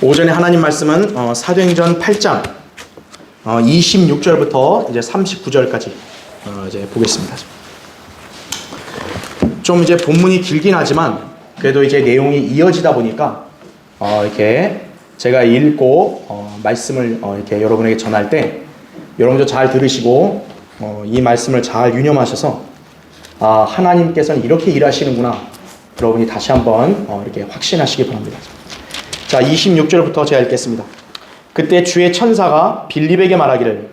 오전에 하나님 말씀은 사도행전 8장 26절부터 이제 39절까지 이제 보겠습니다. 좀 이제 본문이 길긴 하지만 그래도 이제 내용이 이어지다 보니까 이렇게 제가 읽고 말씀을 이렇게 여러분에게 전할 때 여러분도 잘 들으시고 이 말씀을 잘 유념하셔서 하나님께서는 이렇게 일하시는구나 여러분이 다시 한번 이렇게 확신하시기 바랍니다. 자, 26절부터 제가 읽겠습니다. 그때 주의 천사가 빌립에게 말하기를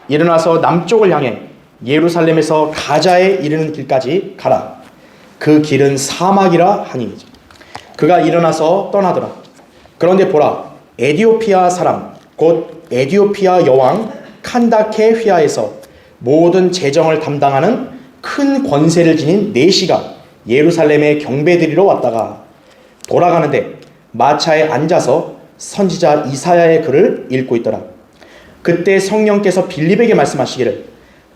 일어나서 남쪽을 향해 예루살렘에서 가자에 이르는 길까지 가라. 그 길은 사막이라 하니 그가 일어나서 떠나더라. 그런데 보라, 에디오피아 사람 곧 에디오피아 여왕 칸다케 휘하에서 모든 재정을 담당하는 큰 권세를 지닌 네시가 예루살렘에 경배드리러 왔다가 돌아가는데 마차에 앉아서 선지자 이사야의 글을 읽고 있더라. 그때 성령께서 빌립에게 말씀하시기를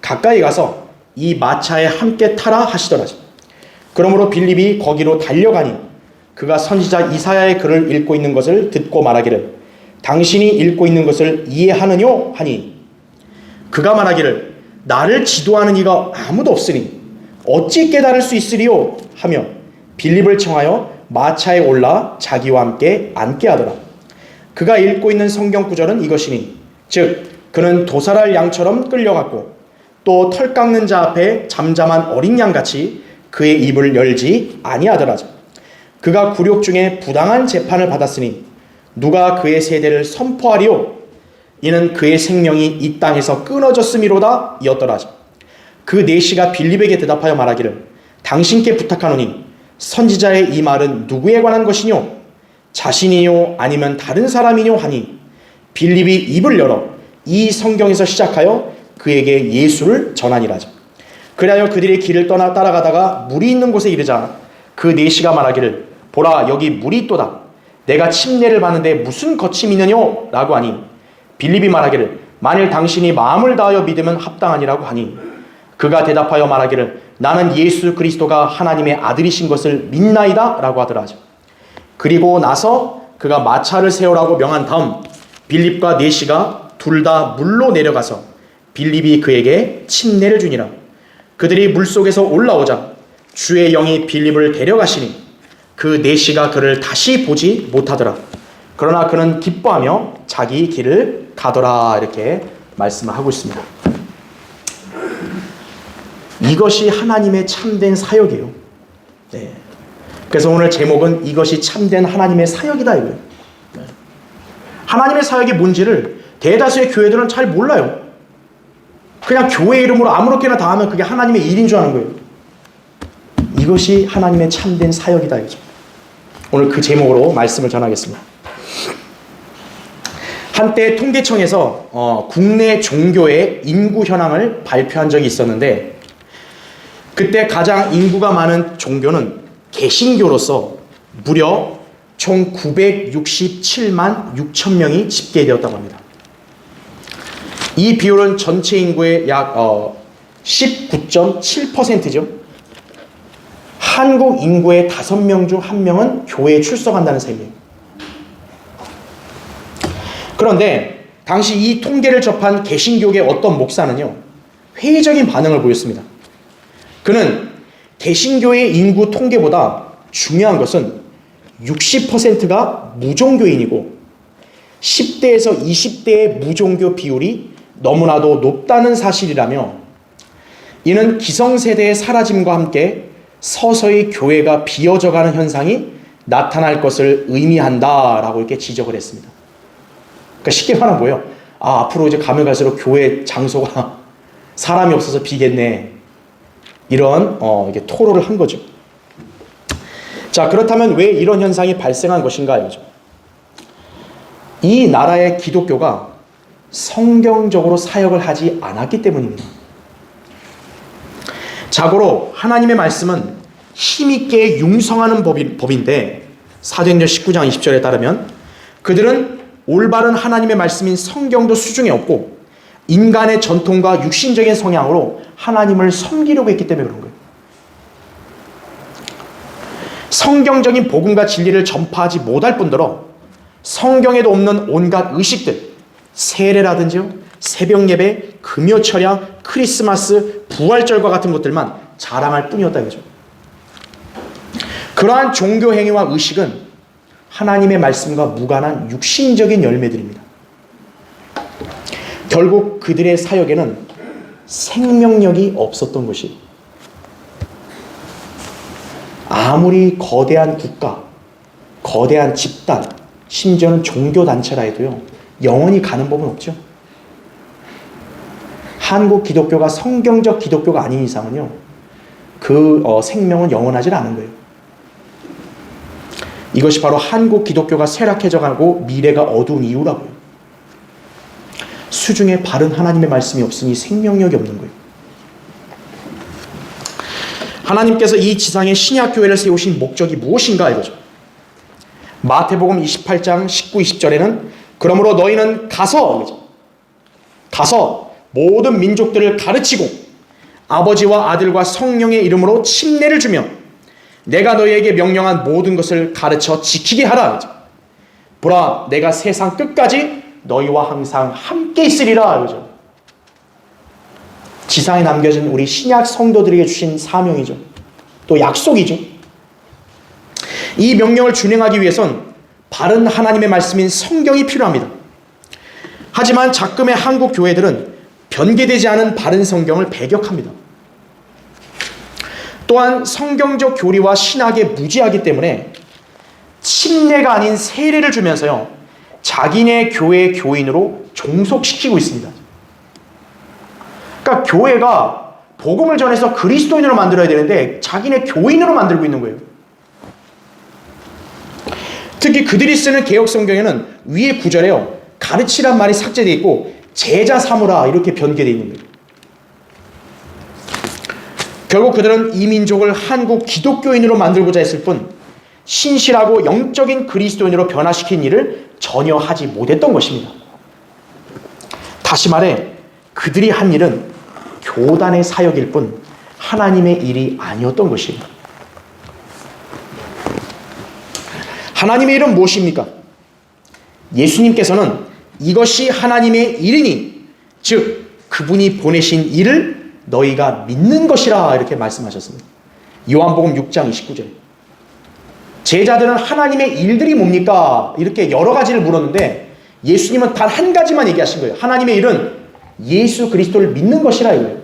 가까이 가서 이 마차에 함께 타라 하시더라. 그러므로 빌립이 거기로 달려가니 그가 선지자 이사야의 글을 읽고 있는 것을 듣고 말하기를 당신이 읽고 있는 것을 이해하느뇨 하니 그가 말하기를 나를 지도하는 이가 아무도 없으니 어찌 깨달을 수 있으리요 하며 빌립을 청하여 마차에 올라 자기와 함께 앉게 하더라. 그가 읽고 있는 성경 구절은 이것이니 즉 그는 도살할 양처럼 끌려갔고 또 털 깎는 자 앞에 잠잠한 어린 양같이 그의 입을 열지 아니하더라. 그가 굴욕 중에 부당한 재판을 받았으니 누가 그의 세대를 선포하리요? 이는 그의 생명이 이 땅에서 끊어졌음이로다 이었더라. 그 네시가 빌립에게 대답하여 말하기를 당신께 부탁하노니 선지자의 이 말은 누구에 관한 것이뇨? 자신이뇨 아니면 다른 사람이뇨 하니 빌립이 입을 열어 이 성경에서 시작하여 그에게 예수를 전하니라. 그리하여 그들의 길을 떠나 따라가다가 물이 있는 곳에 이르자 그 네시가 말하기를 보라 여기 물이 있도다. 내가 침례를 받는데 무슨 거침이 있느뇨? 라고 하니 빌립이 말하기를 만일 당신이 마음을 다하여 믿으면 합당하니라고 하니 그가 대답하여 말하기를 나는 예수 그리스도가 하나님의 아들이신 것을 믿나이다 라고 하더라. 그리고 나서 그가 마차를 세우라고 명한 다음 빌립과 네시가 둘 다 물로 내려가서 빌립이 그에게 침례를 주니라. 그들이 물속에서 올라오자 주의 영이 빌립을 데려가시니 그 네시가 그를 다시 보지 못하더라. 그러나 그는 기뻐하며 자기 길을 가더라. 이렇게 말씀을 하고 있습니다. 이것이 하나님의 참된 사역이에요. 네. 그래서 오늘 제목은 이것이 참된 하나님의 사역이다 이거예요. 네. 하나님의 사역이 뭔지를 대다수의 교회들은 잘 몰라요. 그냥 교회 이름으로 아무렇게나 다 하면 그게 하나님의 일인 줄 아는 거예요. 이것이 하나님의 참된 사역이다 이거죠. 오늘 그 제목으로 말씀을 전하겠습니다. 한때 통계청에서 국내 종교의 인구 현황을 발표한 적이 있었는데 그때 가장 인구가 많은 종교는 개신교로서 무려 총 967만 6천 명이 집계되었다고 합니다. 이 비율은 전체 인구의 약 19.7%죠. 한국 인구의 5명 중 1명은 교회에 출석한다는 셈이에요. 그런데 당시 이 통계를 접한 개신교계 어떤 목사는요, 회의적인 반응을 보였습니다. 그는 개신교의 인구 통계보다 중요한 것은 60%가 무종교인이고 10대에서 20대의 무종교 비율이 너무나도 높다는 사실이라며 이는 기성세대의 사라짐과 함께 서서히 교회가 비어져가는 현상이 나타날 것을 의미한다라고 이렇게 지적을 했습니다. 그러니까 쉽게 말하면 뭐예요? 앞으로 이제 가면 갈수록 교회 장소가 사람이 없어서 비겠네. 이런 이게 토로를 한 거죠. 자, 그렇다면 왜 이런 현상이 발생한 것인가 이거죠. 이 나라의 기독교가 성경적으로 사역을 하지 않았기 때문입니다. 자고로 하나님의 말씀은 힘있게 융성하는 법인데 사도행전 19장 20절에 따르면 그들은 올바른 하나님의 말씀인 성경도 수중에 없고 인간의 전통과 육신적인 성향으로 하나님을 섬기려고 했기 때문에 그런 거예요. 성경적인 복음과 진리를 전파하지 못할 뿐더러 성경에도 없는 온갖 의식들, 세례라든지요, 새벽 예배, 금요 철야, 크리스마스, 부활절과 같은 것들만 자랑할 뿐이었다 이거죠. 그러한 종교 행위와 의식은 하나님의 말씀과 무관한 육신적인 열매들입니다. 결국 그들의 사역에는 생명력이 없었던 것이, 아무리 거대한 국가, 거대한 집단, 심지어는 종교단체라 해도요, 영원히 가는 법은 없죠. 한국 기독교가 성경적 기독교가 아닌 이상은요, 그 생명은 영원하지 않은 거예요. 이것이 바로 한국 기독교가 쇠락해져 가고 미래가 어두운 이유라고요. 수중에 바른 하나님의 말씀이 없으니 생명력이 없는 거예요. 하나님께서 이 지상에 신약교회를 세우신 목적이 무엇인가 이거죠. 마태복음 28장 19, 20절에는 그러므로 너희는 가서 모든 민족들을 가르치고 아버지와 아들과 성령의 이름으로 침례를 주며 내가 너희에게 명령한 모든 것을 가르쳐 지키게 하라. 보라, 내가 세상 끝까지 너희와 항상 함께 있으리라. 그죠? 지상에 남겨진 우리 신약 성도들에게 주신 사명이죠. 또 약속이죠. 이 명령을 준행하기 위해선 바른 하나님의 말씀인 성경이 필요합니다. 하지만 작금의 한국 교회들은 변개되지 않은 바른 성경을 배격합니다. 또한 성경적 교리와 신학에 무지하기 때문에 침례가 아닌 세례를 주면서요, 자기네 교회의 교인으로 종속시키고 있습니다. 그러니까 교회가 복음을 전해서 그리스도인으로 만들어야 되는데 자기네 교인으로 만들고 있는 거예요. 특히 그들이 쓰는 개혁 성경에는 위에 구절에요, 가르치란 말이 삭제되어 있고 제자 삼으라 이렇게 변개되어 있는 거예요. 결국 그들은 이 민족을 한국 기독교인으로 만들고자 했을 뿐 신실하고 영적인 그리스도인으로 변화시킨 일을 전혀 하지 못했던 것입니다. 다시 말해 그들이 한 일은 교단의 사역일 뿐 하나님의 일이 아니었던 것입니다. 하나님의 일은 무엇입니까? 예수님께서는 이것이 하나님의 일이니 즉 그분이 보내신 일을 너희가 믿는 것이라 이렇게 말씀하셨습니다. 요한복음 6장 29절. 제자들은 하나님의 일들이 뭡니까? 이렇게 여러 가지를 물었는데 예수님은 단 한 가지만 얘기하신 거예요. 하나님의 일은 예수 그리스도를 믿는 것이라 이거예요.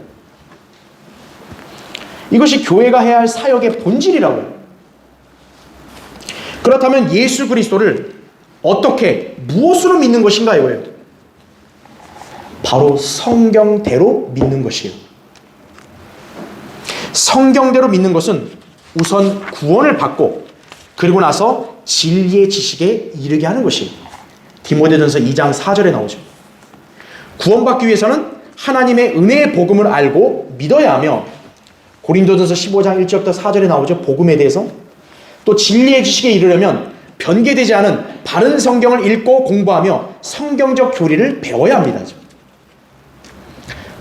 이것이 교회가 해야 할 사역의 본질이라고요. 그렇다면 예수 그리스도를 어떻게, 무엇으로 믿는 것인가 이거예요. 바로 성경대로 믿는 것이에요. 성경대로 믿는 것은 우선 구원을 받고 그리고 나서 진리의 지식에 이르게 하는 것이에요. 디모데전서 2장 4절에 나오죠. 구원받기 위해서는 하나님의 은혜의 복음을 알고 믿어야 하며 고린도전서 15장 1절부터 4절에 나오죠. 복음에 대해서. 또 진리의 지식에 이르려면 변개되지 않은 바른 성경을 읽고 공부하며 성경적 교리를 배워야 합니다.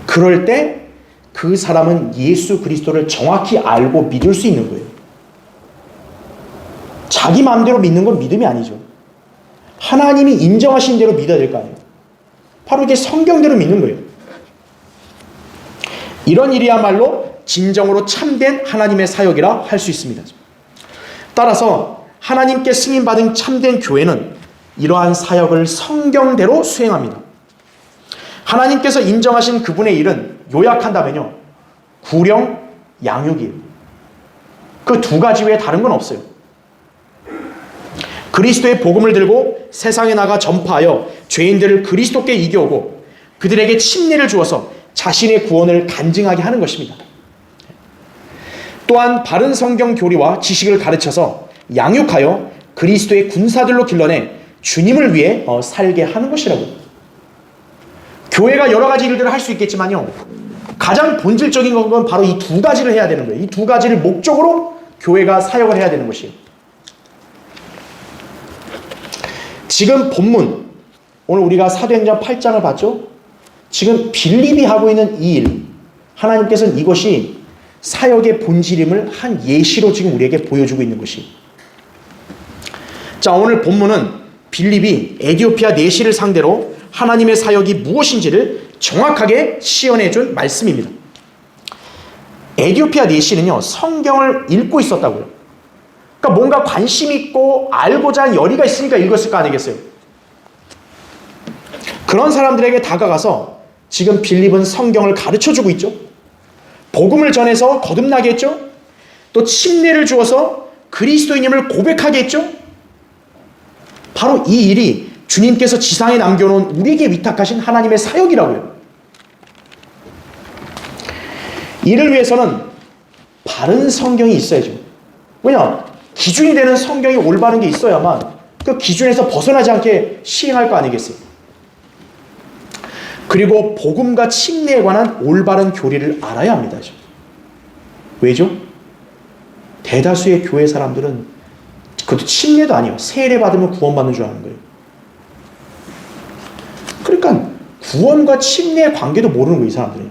그럴 때 그 사람은 예수 그리스도를 정확히 알고 믿을 수 있는 거예요. 자기 마음대로 믿는 건 믿음이 아니죠. 하나님이 인정하신 대로 믿어야 될 거 아니에요. 바로 이게 성경대로 믿는 거예요. 이런 일이야말로 진정으로 참된 하나님의 사역이라 할 수 있습니다. 따라서 하나님께 승인받은 참된 교회는 이러한 사역을 성경대로 수행합니다. 하나님께서 인정하신 그분의 일은 요약한다면요, 구령, 양육이에요. 그 두 가지 외에 다른 건 없어요. 그리스도의 복음을 들고 세상에 나가 전파하여 죄인들을 그리스도께 이겨오고 그들에게 침례를 주어서 자신의 구원을 간증하게 하는 것입니다. 또한 바른 성경 교리와 지식을 가르쳐서 양육하여 그리스도의 군사들로 길러내 주님을 위해 살게 하는 것이라고. 교회가 여러 가지 일들을 할 수 있겠지만요, 가장 본질적인 건 바로 이 두 가지를 해야 되는 거예요. 이 두 가지를 목적으로 교회가 사역을 해야 되는 것이에요. 지금 본문, 오늘 우리가 사도행전 8장을 봤죠? 지금 빌립이 하고 있는 이 일, 하나님께서는 이것이 사역의 본질임을 한 예시로 지금 우리에게 보여주고 있는 것이에요. 자, 오늘 본문은 빌립이 에디오피아 내시를 상대로 하나님의 사역이 무엇인지를 정확하게 시연해준 말씀입니다. 에디오피아 내시는요, 성경을 읽고 있었다고요. 그러니까 뭔가 관심 있고 알고자 하는 열의가 있으니까 읽었을 거 아니겠어요? 그런 사람들에게 다가가서 지금 빌립은 성경을 가르쳐주고 있죠. 복음을 전해서 거듭나게 했죠. 또 침례를 주어서 그리스도인임을 고백하게 했죠. 바로 이 일이 주님께서 지상에 남겨놓은 우리에게 위탁하신 하나님의 사역이라고요. 이를 위해서는 바른 성경이 있어야죠. 왜냐? 기준이 되는 성경이 올바른 게 있어야만 그 기준에서 벗어나지 않게 시행할 거 아니겠어요? 그리고 복음과 침례에 관한 올바른 교리를 알아야 합니다. 왜죠? 대다수의 교회 사람들은 그것도 침례도 아니에요. 세례 받으면 구원받는 줄 아는 거예요. 그러니까 구원과 침례의 관계도 모르는 거예요, 이 사람들이.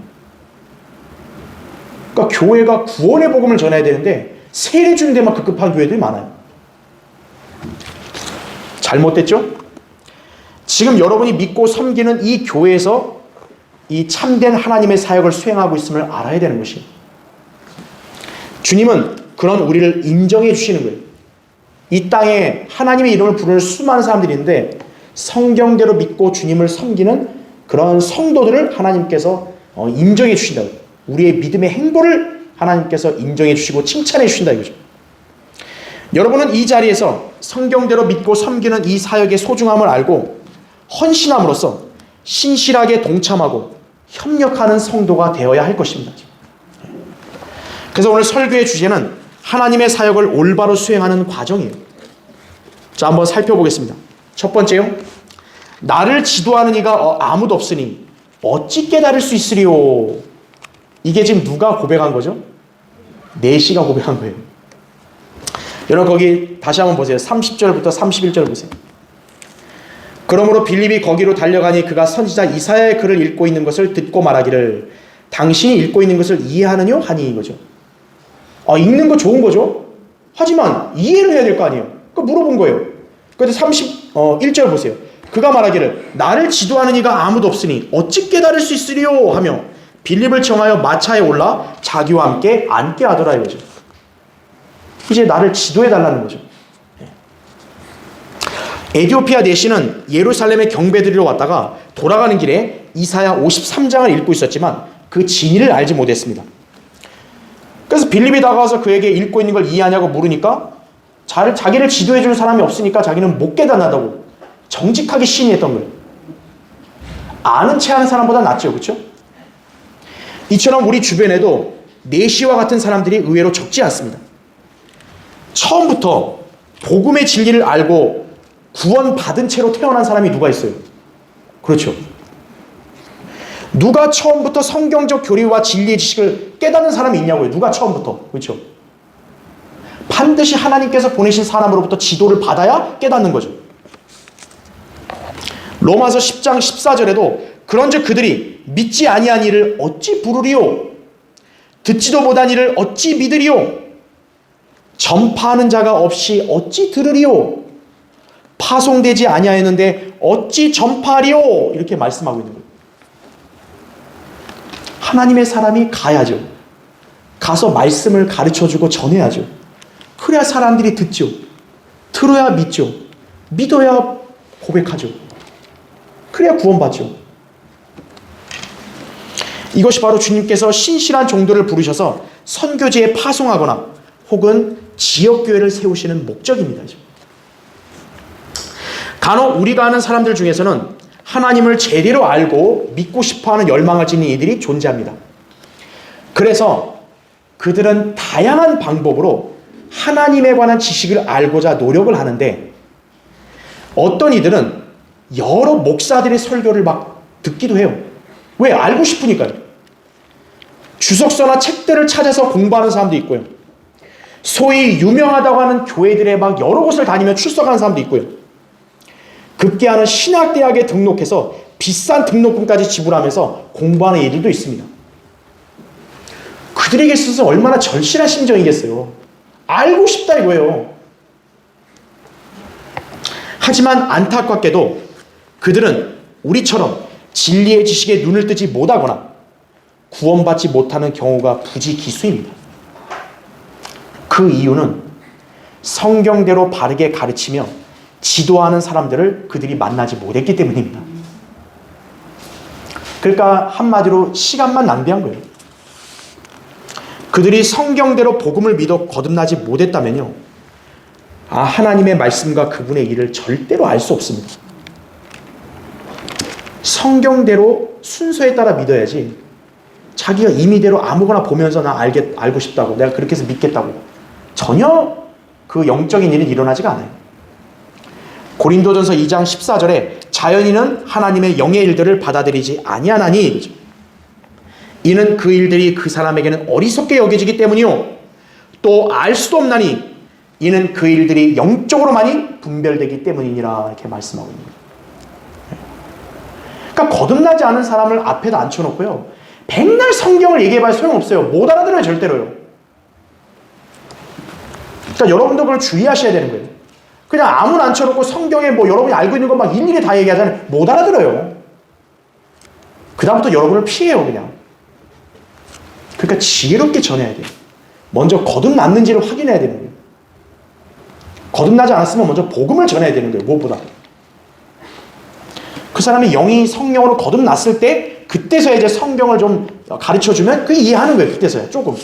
그러니까 교회가 구원의 복음을 전해야 되는데 세례 주는 데만 급급한 교회들이 많아요. 잘못됐죠? 지금 여러분이 믿고 섬기는 이 교회에서 이 참된 하나님의 사역을 수행하고 있음을 알아야 되는 것이에요. 주님은 그런 우리를 인정해 주시는 거예요. 이 땅에 하나님의 이름을 부르는 수많은 사람들이 있는데 성경대로 믿고 주님을 섬기는 그런 성도들을 하나님께서 인정해 주신다고. 우리의 믿음의 행보를 하나님께서 인정해 주시고 칭찬해 주신다 이거죠. 여러분은 이 자리에서 성경대로 믿고 섬기는 이 사역의 소중함을 알고 헌신함으로써 신실하게 동참하고 협력하는 성도가 되어야 할 것입니다. 그래서 오늘 설교의 주제는 하나님의 사역을 올바로 수행하는 과정이에요. 자, 한번 살펴보겠습니다. 첫 번째요. 나를 지도하는 이가 아무도 없으니 어찌 깨달을 수 있으리요. 이게 지금 누가 고백한 거죠? 내시가 고백한 거예요. 여러분 거기 다시 한번 보세요. 30절부터 31절 보세요. 그러므로 빌립이 거기로 달려가니 그가 선지자 이사야의 글을 읽고 있는 것을 듣고 말하기를 당신이 읽고 있는 것을 이해하느뇨? 하니 이거죠. 읽는 거 좋은 거죠. 하지만 이해를 해야 될 거 아니에요. 그러니까 물어본 거예요. 그런데 31절 보세요. 그가 말하기를 나를 지도하는 이가 아무도 없으니 어찌 깨달을 수 있으리요 하며 빌립을 청하여 마차에 올라 자기와 함께 앉게 하더라 이거죠. 이제 나를 지도해 달라는 거죠. 에디오피아 내시는 예루살렘에 경배드리러 왔다가 돌아가는 길에 이사야 53장을 읽고 있었지만 그 진의를 알지 못했습니다. 그래서 빌립이 다가와서 그에게 읽고 있는 걸 이해하냐고 물으니까 자기를 지도해 줄 사람이 없으니까 자기는 못 깨닫는다고 정직하게 시인했던 거예요. 아는 체 하는 사람보다 낫죠. 그렇죠? 이처럼 우리 주변에도 내시와 같은 사람들이 의외로 적지 않습니다. 처음부터 복음의 진리를 알고 구원받은 채로 태어난 사람이 누가 있어요? 그렇죠. 누가 처음부터 성경적 교리와 진리의 지식을 깨닫는 사람이 있냐고요. 누가 처음부터. 그렇죠. 반드시 하나님께서 보내신 사람으로부터 지도를 받아야 깨닫는 거죠. 로마서 10장 14절에도 그런즉 그들이 믿지 아니한 이를 어찌 부르리요? 듣지도 못한 이를 어찌 믿으리요? 전파하는 자가 없이 어찌 들으리요? 파송되지 아니하였는데 어찌 전파하리요? 이렇게 말씀하고 있는 거예요. 하나님의 사람이 가야죠. 가서 말씀을 가르쳐주고 전해야죠. 그래야 사람들이 듣죠. 들어야 믿죠. 믿어야 고백하죠. 그래야 구원받죠. 이것이 바로 주님께서 신실한 종들을 부르셔서 선교지에 파송하거나 혹은 지역교회를 세우시는 목적입니다. 간혹 우리가 아는 사람들 중에서는 하나님을 제대로 알고 믿고 싶어하는 열망을 지닌 이들이 존재합니다. 그래서 그들은 다양한 방법으로 하나님에 관한 지식을 알고자 노력을 하는데 어떤 이들은 여러 목사들의 설교를 막 듣기도 해요. 왜? 알고 싶으니까요. 주석서나 책들을 찾아서 공부하는 사람도 있고요. 소위 유명하다고 하는 교회들의 막 여러 곳을 다니며 출석하는 사람도 있고요. 급기야는 신학대학에 등록해서 비싼 등록금까지 지불하면서 공부하는 이들도 있습니다. 그들에게 있어서 얼마나 절실한 심정이겠어요. 알고 싶다 이거예요. 하지만 안타깝게도 그들은 우리처럼 진리의 지식에 눈을 뜨지 못하거나 구원받지 못하는 경우가 부지기수입니다. 그 이유는 성경대로 바르게 가르치며 지도하는 사람들을 그들이 만나지 못했기 때문입니다. 그러니까 한마디로 시간만 낭비한 거예요. 그들이 성경대로 복음을 믿어 거듭나지 못했다면요, 하나님의 말씀과 그분의 일을 절대로 알 수 없습니다. 성경대로 순서에 따라 믿어야지 자기가 임의대로 아무거나 보면서 나 알고 싶다고, 내가 그렇게 해서 믿겠다고, 전혀 그 영적인 일은 일어나지가 않아요. 고린도전서 2장 14절에 자연인은 하나님의 영의 일들을 받아들이지 아니하나니 이는 그 일들이 그 사람에게는 어리석게 여겨지기 때문이요 또 알 수도 없나니 이는 그 일들이 영적으로만이 분별되기 때문이니라, 이렇게 말씀하고 있습니다. 그러니까 거듭나지 않은 사람을 앞에다 앉혀놓고요, 백날 성경을 얘기해봐야 소용없어요. 못 알아들어요, 절대로요. 그러니까 여러분도 그걸 주의하셔야 되는 거예요. 그냥 아무나 앉혀놓고 성경에 뭐 여러분이 알고 있는 것 막 일일이 다 얘기하잖아요. 못 알아들어요. 그 다음부터 여러분을 피해요, 그냥. 그러니까 지혜롭게 전해야 돼요. 먼저 거듭났는지를 확인해야 되는 거예요. 거듭나지 않았으면 먼저 복음을 전해야 되는 거예요, 무엇보다. 그 사람이 영이 성령으로 거듭났을 때 그때서야 이제 성경을 좀 가르쳐주면 그게 이해하는 거예요. 그때서야 조금.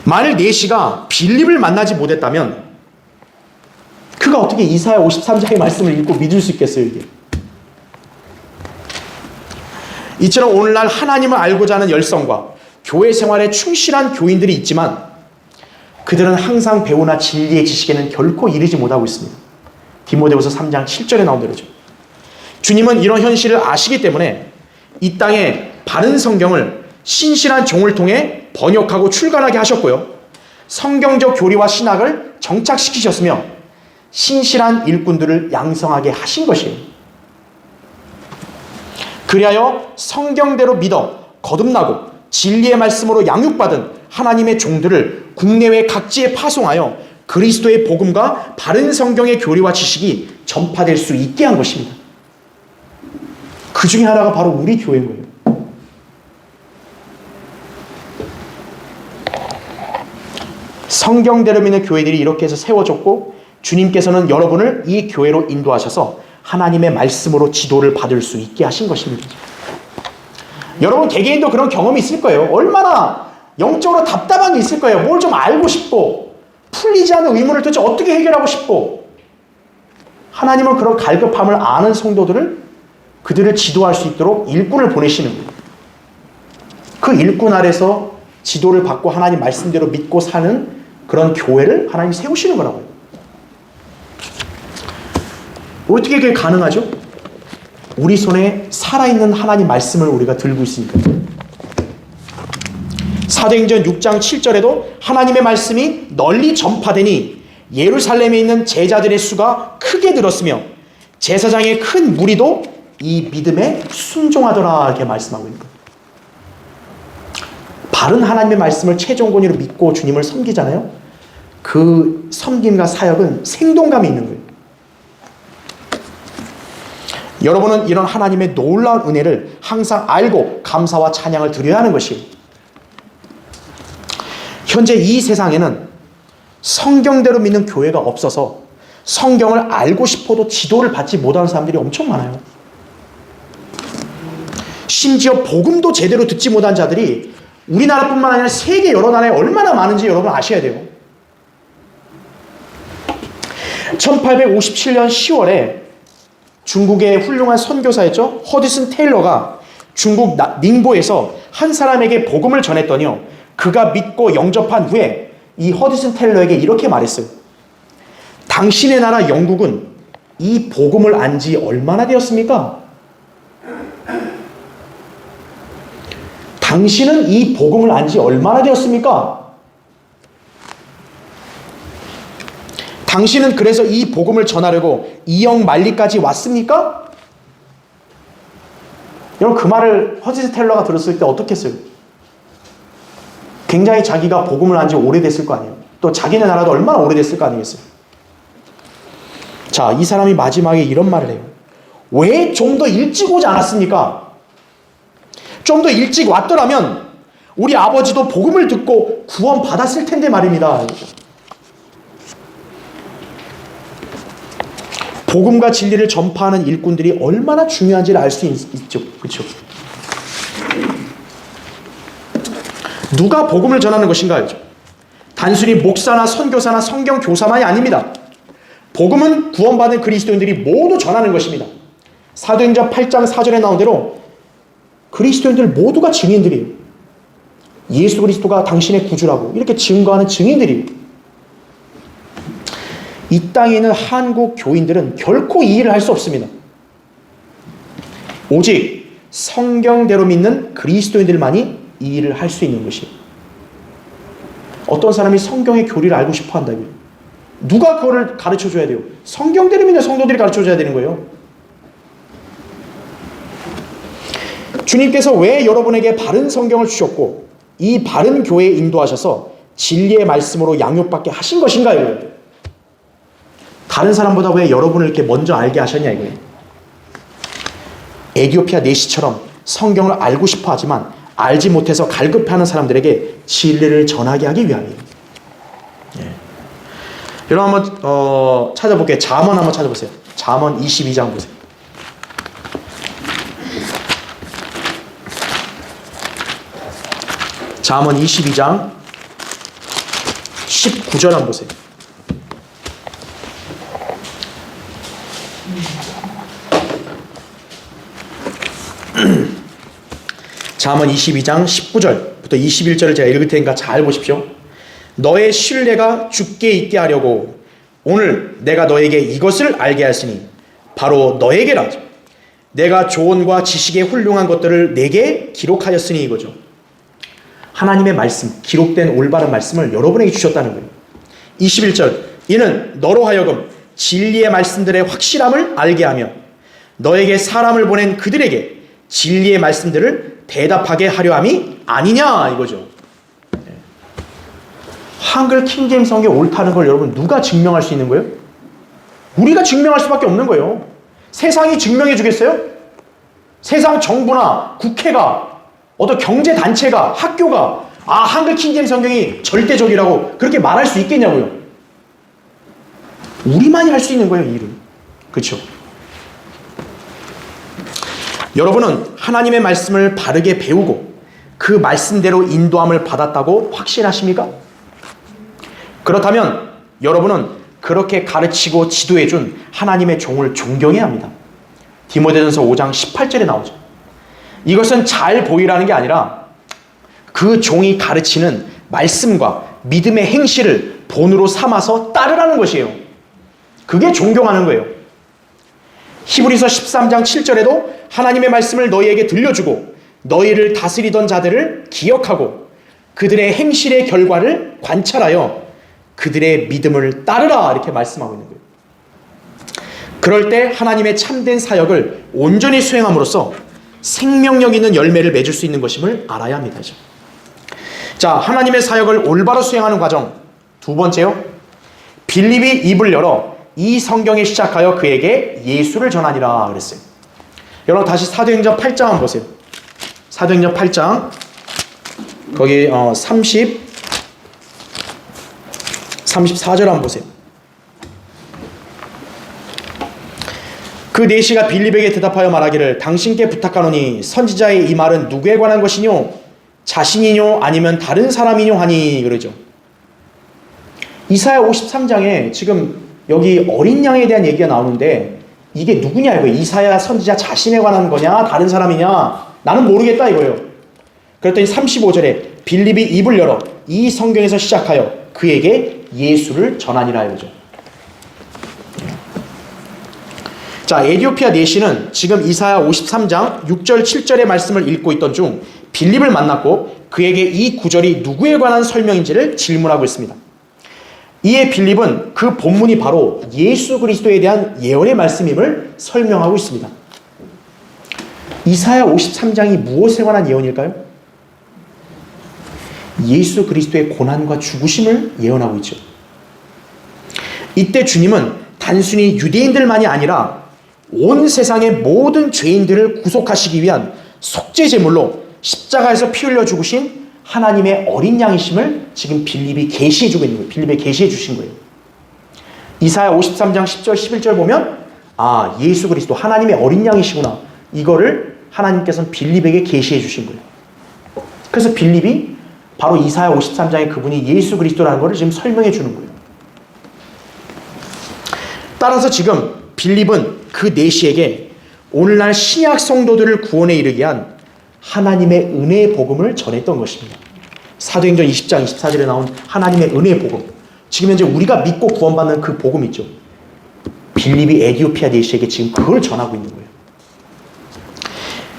만일 내시가 빌립을 만나지 못했다면 그가 어떻게 이사야 53장의 말씀을 읽고 믿을 수 있겠어요, 이게. 이처럼 오늘날 하나님을 알고자 하는 열성과 교회 생활에 충실한 교인들이 있지만 그들은 항상 배우나 진리의 지식에는 결코 이르지 못하고 있습니다. 디모데후서 3장 7절에 나온 대로죠. 주님은 이런 현실을 아시기 때문에 이 땅에 바른 성경을 신실한 종을 통해 번역하고 출간하게 하셨고요, 성경적 교리와 신학을 정착시키셨으며 신실한 일꾼들을 양성하게 하신 것이에요. 그리하여 성경대로 믿어 거듭나고 진리의 말씀으로 양육받은 하나님의 종들을 국내외 각지에 파송하여 그리스도의 복음과 바른 성경의 교리와 지식이 전파될 수 있게 한 것입니다. 그 중에 하나가 바로 우리 교회인 거예요. 성경대로 믿는 교회들이 이렇게 해서 세워졌고 주님께서는 여러분을 이 교회로 인도하셔서 하나님의 말씀으로 지도를 받을 수 있게 하신 것입니다. 여러분 개개인도 그런 경험이 있을 거예요. 얼마나 영적으로 답답한 게 있을 거예요. 뭘 좀 알고 싶고 풀리지 않는 의문을 도대체 어떻게 해결하고 싶고, 하나님은 그런 갈급함을 아는 성도들을 그들을 지도할 수 있도록 일꾼을 보내시는 거예요. 그 일꾼 아래서 지도를 받고 하나님 말씀대로 믿고 사는 그런 교회를 하나님 세우시는 거라고요. 어떻게 그게 가능하죠? 우리 손에 살아있는 하나님 말씀을 우리가 들고 있으니까. 사도행전 6장 7절에도 하나님의 말씀이 널리 전파되니 예루살렘에 있는 제자들의 수가 크게 늘었으며 제사장의 큰 무리도 이 믿음에 순종하더라, 이렇게 말씀하고 있는 거예요. 바른 하나님의 말씀을 최종 권위로 믿고 주님을 섬기잖아요. 그 섬김과 사역은 생동감이 있는 거예요. 여러분은 이런 하나님의 놀라운 은혜를 항상 알고 감사와 찬양을 드려야 하는 것이에요. 현재 이 세상에는 성경대로 믿는 교회가 없어서 성경을 알고 싶어도 지도를 받지 못하는 사람들이 엄청 많아요. 심지어 복음도 제대로 듣지 못한 자들이 우리나라뿐만 아니라 세계 여러 나라에 얼마나 많은지 여러분 아셔야 돼요. 1857년 10월에 중국의 훌륭한 선교사였죠. 허드슨 테일러가 중국 닝보에서 한 사람에게 복음을 전했더니요, 그가 믿고 영접한 후에 이 허드슨 테일러에게 이렇게 말했어요. 당신의 나라 영국은 이 복음을 안 지 얼마나 되었습니까? 당신은 이 복음을 안 지 얼마나 되었습니까? 당신은 그래서 이 복음을 전하려고 이영 만리까지 왔습니까? 여러분, 그 말을 허드슨 테일러가 들었을 때 어떻겠어요? 굉장히 자기가 복음을 안 지 오래됐을 거 아니에요. 또 또 자기네 나라도 얼마나 오래됐을 거 아니겠어요? 자, 이 사람이 마지막에 이런 말을 해요. 왜 좀 더 일찍 오지 않았습니까? 좀 더 일찍 왔더라면 우리 아버지도 복음을 듣고 구원 받았을 텐데 말입니다. 복음과 진리를 전파하는 일꾼들이 얼마나 중요한지를 알 수 있죠. 그렇죠? 누가 복음을 전하는 것인가요? 단순히 목사나 선교사나 성경 교사만이 아닙니다. 복음은 구원받은 그리스도인들이 모두 전하는 것입니다. 사도행전 8장 4절에 나온 대로 그리스도인들 모두가 증인들이에요. 예수 그리스도가 당신의 구주라고 이렇게 증거하는 증인들이에요. 이 땅에 있는 한국 교인들은 결코 이 일을 할 수 없습니다. 오직 성경대로 믿는 그리스도인들만이 이 일을 할 수 있는 것이에요. 어떤 사람이 성경의 교리를 알고 싶어 한다고요. 누가 그거를 가르쳐줘야 돼요? 성경대로 믿는 성도들이 가르쳐줘야 되는 거예요. 주님께서 왜 여러분에게 바른 성경을 주셨고 이 바른 교회에 인도하셔서 진리의 말씀으로 양육받게 하신 것인가요? 다른 사람보다 왜 여러분을 이렇게 먼저 알게 하셨냐 이거예요. 에티오피아 내시처럼 성경을 알고 싶어 하지만 알지 못해서 갈급해하는 사람들에게 진리를 전하게 하기 위함이에요. 예. 여러분 한번 찾아볼게요. 잠언 한번 찾아보세요. 잠언 22장 보세요. 잠언 22장 19절 한번 보세요. 잠언 22장 19절부터 21절을 제가 읽을 테니까 잘 보십시오. 너의 신뢰가 주께 있게 하려고 오늘 내가 너에게 이것을 알게 하시니 바로 너에게라. 내가 조언과 지식의 훌륭한 것들을 내게 기록하였으니 이거죠. 하나님의 말씀, 기록된 올바른 말씀을 여러분에게 주셨다는 거예요. 21절 이는 너로 하여금 진리의 말씀들의 확실함을 알게 하며 너에게 사람을 보낸 그들에게 진리의 말씀들을 대답하게 하려 함이 아니냐 이거죠. 한글 킹제임스 성경이 옳다는 걸 여러분 누가 증명할 수 있는 거예요? 우리가 증명할 수밖에 없는 거예요. 세상이 증명해 주겠어요? 세상 정부나 국회가 어떤 경제단체가 학교가 한글 킹제임스 성경이 절대적이라고 그렇게 말할 수 있겠냐고요. 우리만이 할 수 있는 거예요. 이 일은. 그렇죠? 여러분은 하나님의 말씀을 바르게 배우고 그 말씀대로 인도함을 받았다고 확신하십니까? 그렇다면 여러분은 그렇게 가르치고 지도해준 하나님의 종을 존경해야 합니다. 디모데전서 5장 18절에 나오죠. 이것은 잘 보이라는 게 아니라 그 종이 가르치는 말씀과 믿음의 행실을 본으로 삼아서 따르라는 것이에요. 그게 존경하는 거예요. 히브리서 13장 7절에도 하나님의 말씀을 너희에게 들려주고 너희를 다스리던 자들을 기억하고 그들의 행실의 결과를 관찰하여 그들의 믿음을 따르라 이렇게 말씀하고 있는 거예요. 그럴 때 하나님의 참된 사역을 온전히 수행함으로써 생명력 있는 열매를 맺을 수 있는 것임을 알아야 합니다. 자, 하나님의 사역을 올바로 수행하는 과정 두 번째요. 빌립이 입을 열어 이 성경에 시작하여 그에게 예수를 전하니라 그랬어요. 여러분 다시 사도행전 8장 한번 보세요. 사도행전 8장 거기 34절 한번 보세요. 그 내시가 빌립에게 대답하여 말하기를 당신께 부탁하노니 선지자의 이 말은 누구에 관한 것이뇨? 자신이뇨? 아니면 다른 사람이뇨? 하니 그러죠. 이사야 53장에 지금 여기 어린 양에 대한 얘기가 나오는데 이게 누구냐 이거예요. 이사야 선지자 자신에 관한 거냐 다른 사람이냐 나는 모르겠다 이거예요. 그랬더니 35절에 빌립이 입을 열어 이 성경에서 시작하여 그에게 예수를 전하니라 이거죠. 자, 에티오피아 내시는 지금 이사야 53장 6절 7절의 말씀을 읽고 있던 중 빌립을 만났고 그에게 이 구절이 누구에 관한 설명인지를 질문하고 있습니다. 이에 빌립은 그 본문이 바로 예수 그리스도에 대한 예언의 말씀임을 설명하고 있습니다. 이사야 53장이 무엇에 관한 예언일까요? 예수 그리스도의 고난과 죽으심을 예언하고 있죠. 이때 주님은 단순히 유대인들만이 아니라 온 세상의 모든 죄인들을 구속하시기 위한 속죄 제물로 십자가에서 피 흘려 죽으신 하나님의 어린 양이심을 지금 빌립이 계시해 주고 있는 거예요. 빌립에 계시해 주신 거예요. 이사야 53장 10절 11절 보면 예수 그리스도 하나님의 어린 양이시구나. 이거를 하나님께서는 빌립에게 계시해 주신 거예요. 그래서 빌립이 바로 이사야 53장에 그분이 예수 그리스도라는 것을 지금 설명해 주는 거예요. 따라서 지금 빌립은 그 내시에게 오늘날 신약 성도들을 구원에 이르게 한 하나님의 은혜의 복음을 전했던 것입니다. 사도행전 20장 24절에 나온 하나님의 은혜의 복음. 지금 현재 우리가 믿고 구원받는 그 복음 있죠. 빌립이 에디오피아 내시에게 지금 그걸 전하고 있는 거예요.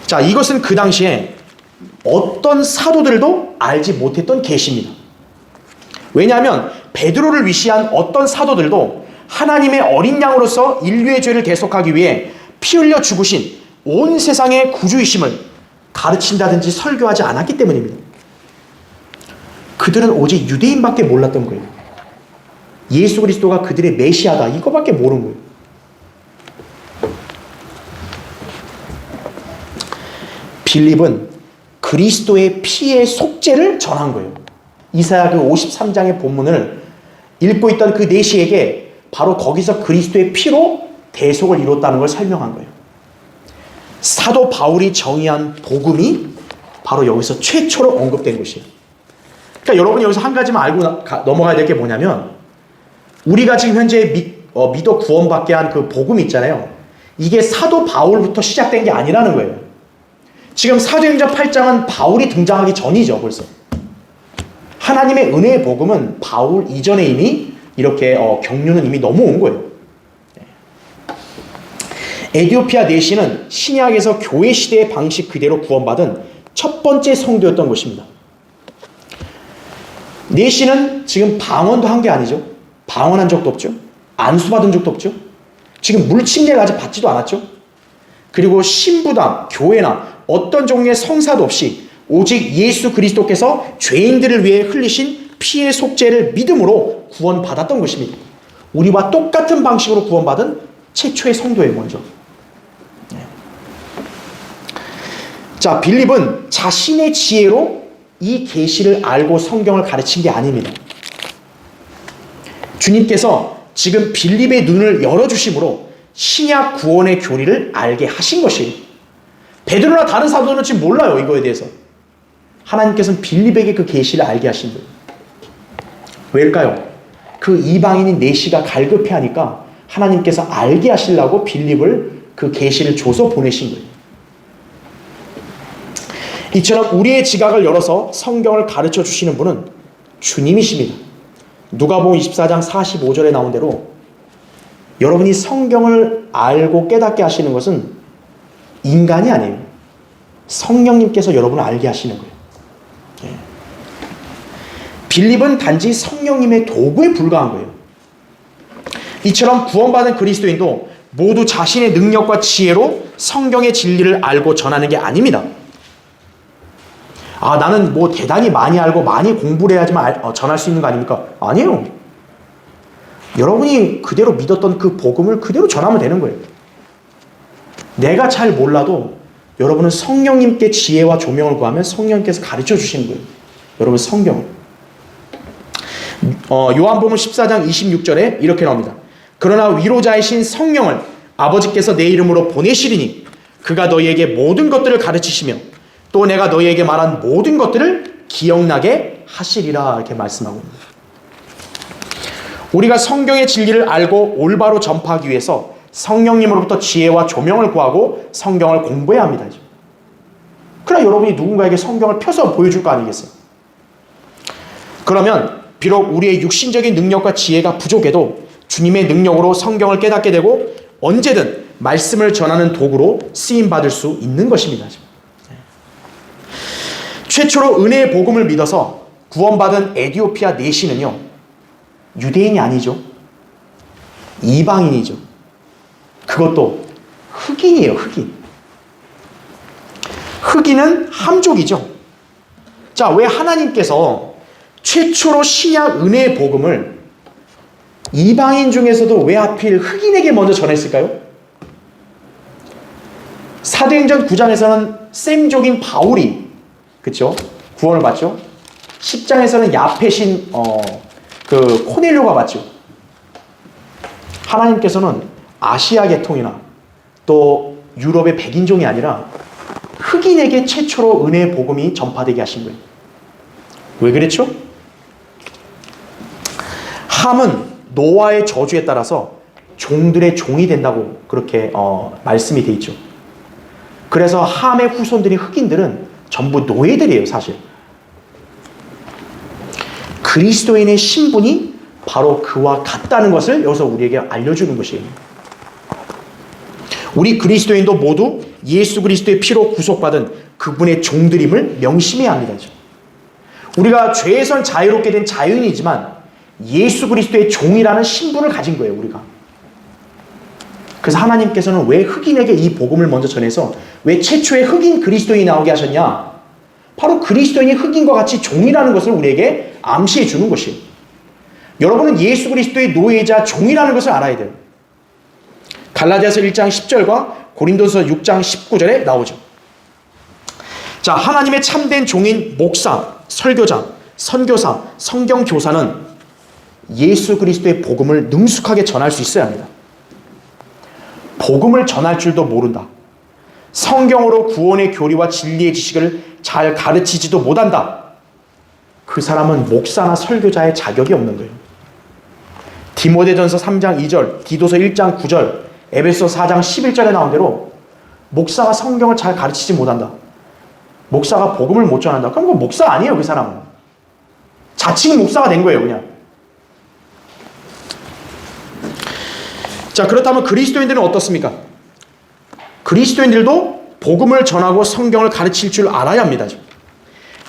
자, 이것은 그 당시에 어떤 사도들도 알지 못했던 계시입니다. 왜냐하면 베드로를 위시한 어떤 사도들도 하나님의 어린 양으로서 인류의 죄를 대속하기 위해 피 흘려 죽으신 온 세상의 구주이심을 가르친다든지 설교하지 않았기 때문입니다. 그들은 오직 유대인밖에 몰랐던 거예요. 예수 그리스도가 그들의 메시아다 이거밖에 모르는 거예요. 빌립은 그리스도의 피의 속죄를 전한 거예요. 이사야 그 53장의 본문을 읽고 있던 그 내시에게 바로 거기서 그리스도의 피로 대속을 이뤘다는 걸 설명한 거예요. 사도 바울이 정의한 복음이 바로 여기서 최초로 언급된 것이에요. 그러니까 여러분이 여기서 한 가지만 알고 넘어가야 될 게 뭐냐면 우리가 지금 현재 믿어 구원받게 한 그 복음 있잖아요. 이게 사도 바울부터 시작된 게 아니라는 거예요. 지금 사도행전 8장은 바울이 등장하기 전이죠. 벌써 하나님의 은혜의 복음은 바울 이전에 이미 이렇게 경륜은 이미 넘어온 거예요. 에디오피아 내시는 신약에서 교회 시대의 방식 그대로 구원받은 첫 번째 성도였던 것입니다. 내시는 지금 방언도 한 게 아니죠. 방언한 적도 없죠. 안수받은 적도 없죠. 지금 물침례를 아직 받지도 않았죠. 그리고 신부나 교회나 어떤 종류의 성사도 없이 오직 예수 그리스도께서 죄인들을 위해 흘리신 피의 속죄를 믿음으로 구원받았던 것입니다. 우리와 똑같은 방식으로 구원받은 최초의 성도예요. 먼저. 자, 빌립은 자신의 지혜로 이 계시를 알고 성경을 가르친 게 아닙니다. 주님께서 지금 빌립의 눈을 열어주심으로 신약 구원의 교리를 알게 하신 것이에요. 베드로나 다른 사도들은 지금 몰라요. 이거에 대해서. 하나님께서는 빌립에게 그 계시를 알게 하신 거예요. 왜일까요? 그 이방인인 내시가 갈급해하니까 하나님께서 알게 하시려고 빌립을 그 계시를 줘서 보내신 거예요. 이처럼 우리의 지각을 열어서 성경을 가르쳐 주시는 분은 주님이십니다. 누가복음 24장 45절에 나온 대로 여러분이 성경을 알고 깨닫게 하시는 것은 인간이 아니에요. 성령님께서 여러분을 알게 하시는 거예요. 빌립은 단지 성령님의 도구에 불과한 거예요. 이처럼 구원받은 그리스도인도 모두 자신의 능력과 지혜로 성경의 진리를 알고 전하는 게 아닙니다. 나는 뭐 대단히 많이 알고 많이 공부를 해야지만 전할 수 있는 거 아닙니까? 아니에요. 여러분이 그대로 믿었던 그 복음을 그대로 전하면 되는 거예요. 내가 잘 몰라도 여러분은 성령님께 지혜와 조명을 구하면 성령님께서 가르쳐 주시는 거예요. 여러분 성경을. 요한복음 14장 26절에 이렇게 나옵니다. 그러나 위로자이신 성령을 아버지께서 내 이름으로 보내시리니 그가 너희에게 모든 것들을 가르치시며 또 내가 너희에게 말한 모든 것들을 기억나게 하시리라 이렇게 말씀하고 있습니다. 우리가 성경의 진리를 알고 올바로 전파하기 위해서 성령님으로부터 지혜와 조명을 구하고 성경을 공부해야 합니다. 그러나 여러분이 누군가에게 성경을 펴서 보여줄 거 아니겠어요? 그러면 비록 우리의 육신적인 능력과 지혜가 부족해도 주님의 능력으로 성경을 깨닫게 되고 언제든 말씀을 전하는 도구로 쓰임받을 수 있는 것입니다. 최초로 은혜의 복음을 믿어서 구원받은 에디오피아 내시는요, 유대인이 아니죠. 이방인이죠. 그것도 흑인이에요. 흑인. 흑인은 함족이죠. 자, 왜 하나님께서 최초로 신약 은혜의 복음을 이방인 중에서도 왜 하필 흑인에게 먼저 전했을까요? 사도행전 9장에서는 셈족인 바울이 그쵸? 구원을 받죠. 10장에서는 야펫인 그 코넬료가 받죠. 하나님께서는 아시아 계통이나 또 유럽의 백인종이 아니라 흑인에게 최초로 은혜의 복음이 전파되게 하신 거예요. 왜 그랬죠? 함은 노아의 저주에 따라서 종들의 종이 된다고 그렇게 말씀이 돼 있죠. 그래서 함의 후손들인 흑인들은 전부 노예들이에요, 사실. 그리스도인의 신분이 바로 그와 같다는 것을 여기서 우리에게 알려주는 것이에요. 우리 그리스도인도 모두 예수 그리스도의 피로 구속받은 그분의 종들임을 명심해야 합니다. 우리가 죄에선 자유롭게 된 자유인이지만 예수 그리스도의 종이라는 신분을 가진 거예요, 우리가. 그래서 하나님께서는 왜 흑인에게 이 복음을 먼저 전해서 왜 최초의 흑인 그리스도인이 나오게 하셨냐? 바로 그리스도인이 흑인과 같이 종이라는 것을 우리에게 암시해 주는 것이에요. 여러분은 예수 그리스도의 노예이자 종이라는 것을 알아야 돼요. 갈라디아서 1장 10절과 고린도서 6장 19절에 나오죠. 자, 하나님의 참된 종인 목사, 설교자, 선교사, 성경교사는 예수 그리스도의 복음을 능숙하게 전할 수 있어야 합니다. 복음을 전할 줄도 모른다. 성경으로 구원의 교리와 진리의 지식을 잘 가르치지도 못한다. 그 사람은 목사나 설교자의 자격이 없는 거예요. 디모데전서 3장 2절, 디도서 1장 9절, 에베소 4장 11절에 나온 대로 목사가 성경을 잘 가르치지 못한다. 목사가 복음을 못 전한다. 그럼 그 목사 아니에요, 그 사람은. 자칭 목사가 된 거예요, 그냥. 자, 그렇다면 그리스도인들은 어떻습니까? 그리스도인들도 복음을 전하고 성경을 가르칠 줄 알아야 합니다.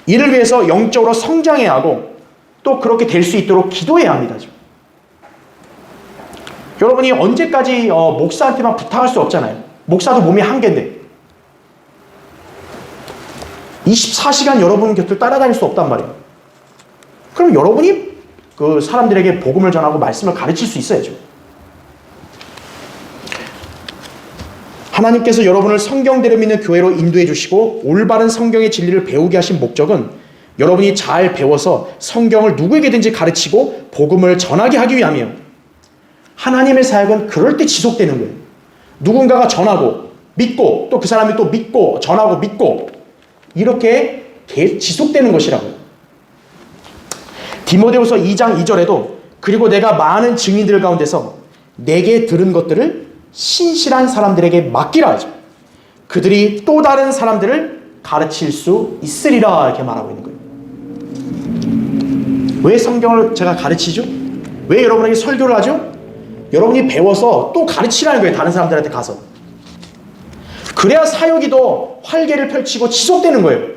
이를 위해서 영적으로 성장해야 하고 또 그렇게 될 수 있도록 기도해야 합니다. 여러분이 언제까지 목사한테만 부탁할 수 없잖아요. 목사도 몸이 한계인데 24시간 여러분 곁을 따라다닐 수 없단 말이에요. 그럼 여러분이 그 사람들에게 복음을 전하고 말씀을 가르칠 수 있어야죠. 하나님께서 여러분을 성경대로 믿는 교회로 인도해 주시고 올바른 성경의 진리를 배우게 하신 목적은 여러분이 잘 배워서 성경을 누구에게든지 가르치고 복음을 전하게 하기 위함이에요. 하나님의 사역은 그럴 때 지속되는 거예요. 누군가가 전하고 믿고 또 그 사람이 또 믿고 전하고 믿고 이렇게 지속되는 것이라고요. 디모데후서 2장 2절에도 그리고 내가 많은 증인들 가운데서 내게 들은 것들을 신실한 사람들에게 맡기라 하죠. 그들이 또 다른 사람들을 가르칠 수 있으리라 이렇게 말하고 있는 거예요. 왜 성경을 제가 가르치죠? 왜 여러분에게 설교를 하죠? 여러분이 배워서 또 가르치라는 거예요. 다른 사람들한테 가서. 그래야 사역이 더 활개를 펼치고 지속되는 거예요.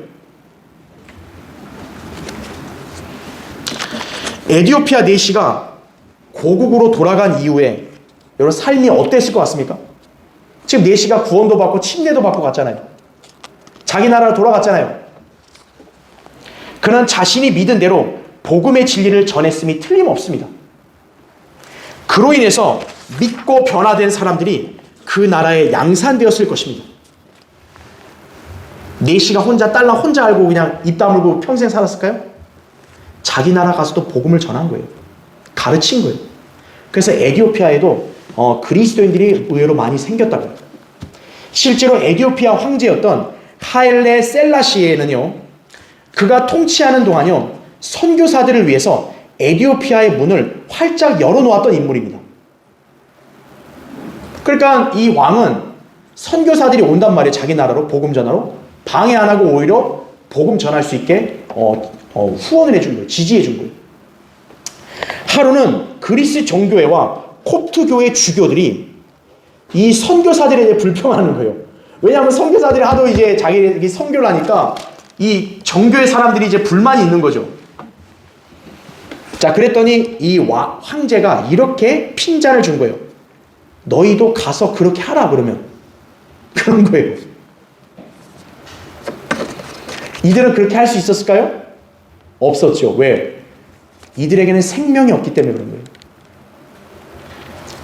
에티오피아 내시가 고국으로 돌아간 이후에 여러분 삶이 어땠을 것 같습니까? 지금 내시가 구원도 받고 침례도 받고 갔잖아요. 자기 나라로 돌아갔잖아요. 그는 자신이 믿은 대로 복음의 진리를 전했음이 틀림없습니다. 그로 인해서 믿고 변화된 사람들이 그 나라에 양산되었을 것입니다. 내시가 혼자 딸랑 혼자 알고 그냥 입 다물고 평생 살았을까요? 자기 나라 가서도 복음을 전한 거예요. 가르친 거예요. 그래서 에티오피아에도 그리스도인들이 의외로 많이 생겼다고 합니다. 실제로 에티오피아 황제였던 하일레 셀라시에는요, 그가 통치하는 동안요 선교사들을 위해서 에티오피아의 문을 활짝 열어놓았던 인물입니다. 그러니까 이 왕은 선교사들이 온단 말이에요. 자기 나라로 복음 전하러 방해 안 하고 오히려 복음 전할 수 있게 후원을 해준 거예요. 지지해 준 거예요. 하루는 그리스 정교회와 콥트교회 주교들이 이 선교사들에 대해 불평하는 거예요. 왜냐하면 선교사들이 하도 이제 자기 선교를 하니까 이 정교회 사람들이 이제 불만이 있는 거죠. 자, 그랬더니 이 황제가 이렇게 핀잔을 준 거예요. 너희도 가서 그렇게 하라 그러면. 그런 거예요. 이들은 그렇게 할 수 있었을까요? 없었죠. 왜? 이들에게는 생명이 없기 때문에 그런 거예요.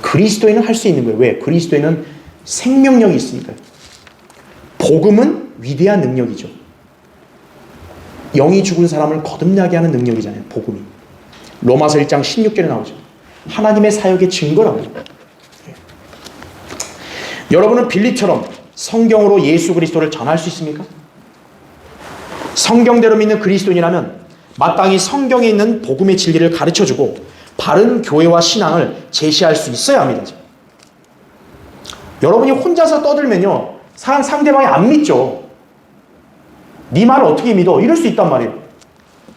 그리스도인은 할 수 있는 거예요. 왜? 그리스도인은 생명력이 있으니까요. 복음은 위대한 능력이죠. 영이 죽은 사람을 거듭나게 하는 능력이잖아요. 복음이. 로마서 1장 16절에 나오죠. 하나님의 사역의 증거라고. 여러분은 빌립처럼 성경으로 예수 그리스도를 전할 수 있습니까? 성경대로 믿는 그리스도인이라면 마땅히 성경에 있는 복음의 진리를 가르쳐주고 바른 교회와 신앙을 제시할 수 있어야 합니다. 여러분이 혼자서 떠들면요, 상대방이 안 믿죠. 네 말을 어떻게 믿어? 이럴 수 있단 말이에요.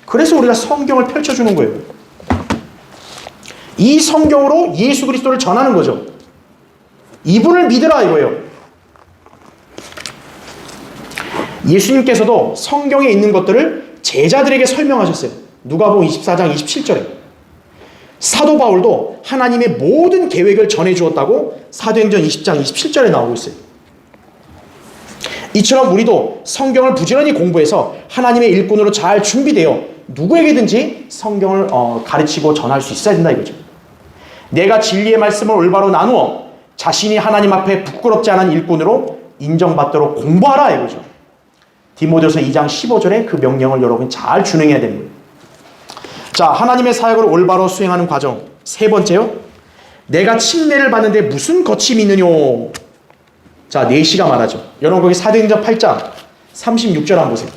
그래서 우리가 성경을 펼쳐주는 거예요. 이 성경으로 예수 그리스도를 전하는 거죠. 이분을 믿으라 이거예요. 예수님께서도 성경에 있는 것들을 제자들에게 설명하셨어요. 누가복음 24장 27절에. 사도 바울도 하나님의 모든 계획을 전해주었다고 사도행전 20장 27절에 나오고 있어요. 이처럼 우리도 성경을 부지런히 공부해서 하나님의 일꾼으로 잘 준비되어 누구에게든지 성경을 가르치고 전할 수 있어야 된다 이거죠. 내가 진리의 말씀을 올바로 나누어 자신이 하나님 앞에 부끄럽지 않은 일꾼으로 인정받도록 공부하라 이거죠. 디모데후서 2장 15절에 그 명령을 여러분 잘 준행해야 되는 거예요. 자, 하나님의 사역을 올바로 수행하는 과정. 세 번째요. 내가 침례를 받는데 무슨 거침이 있느뇨. 자, 내시가 말하죠. 여러분 거기 사도행전 8장 36절 한번 보세요.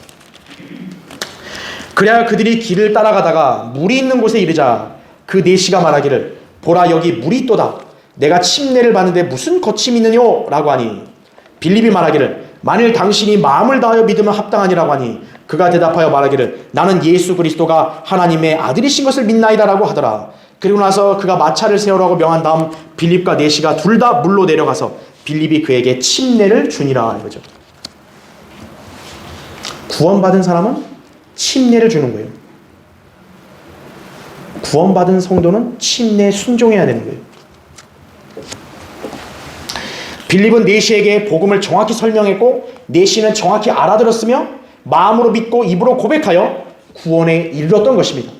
그래야 그들이 길을 따라가다가 물이 있는 곳에 이르자 그 내시가 말하기를 보라 여기 물이 있도다. 내가 침례를 받는데 무슨 거침이 있느뇨 라고 하니 빌립이 말하기를 만일 당신이 마음을 다하여 믿으면 합당하니라고 하니 그가 대답하여 말하기를 나는 예수 그리스도가 하나님의 아들이신 것을 믿나이다 라고 하더라. 그리고 나서 그가 마차를 세우라고 명한 다음 빌립과 내시가 둘 다 물로 내려가서 빌립이 그에게 침례를 주니라 이거죠. 구원받은 사람은 침례를 주는 거예요. 구원받은 성도는 침례에 순종해야 되는 거예요. 빌립은 내시에게 복음을 정확히 설명했고 내시는 정확히 알아들었으며 마음으로 믿고 입으로 고백하여 구원에 이르렀던 것입니다.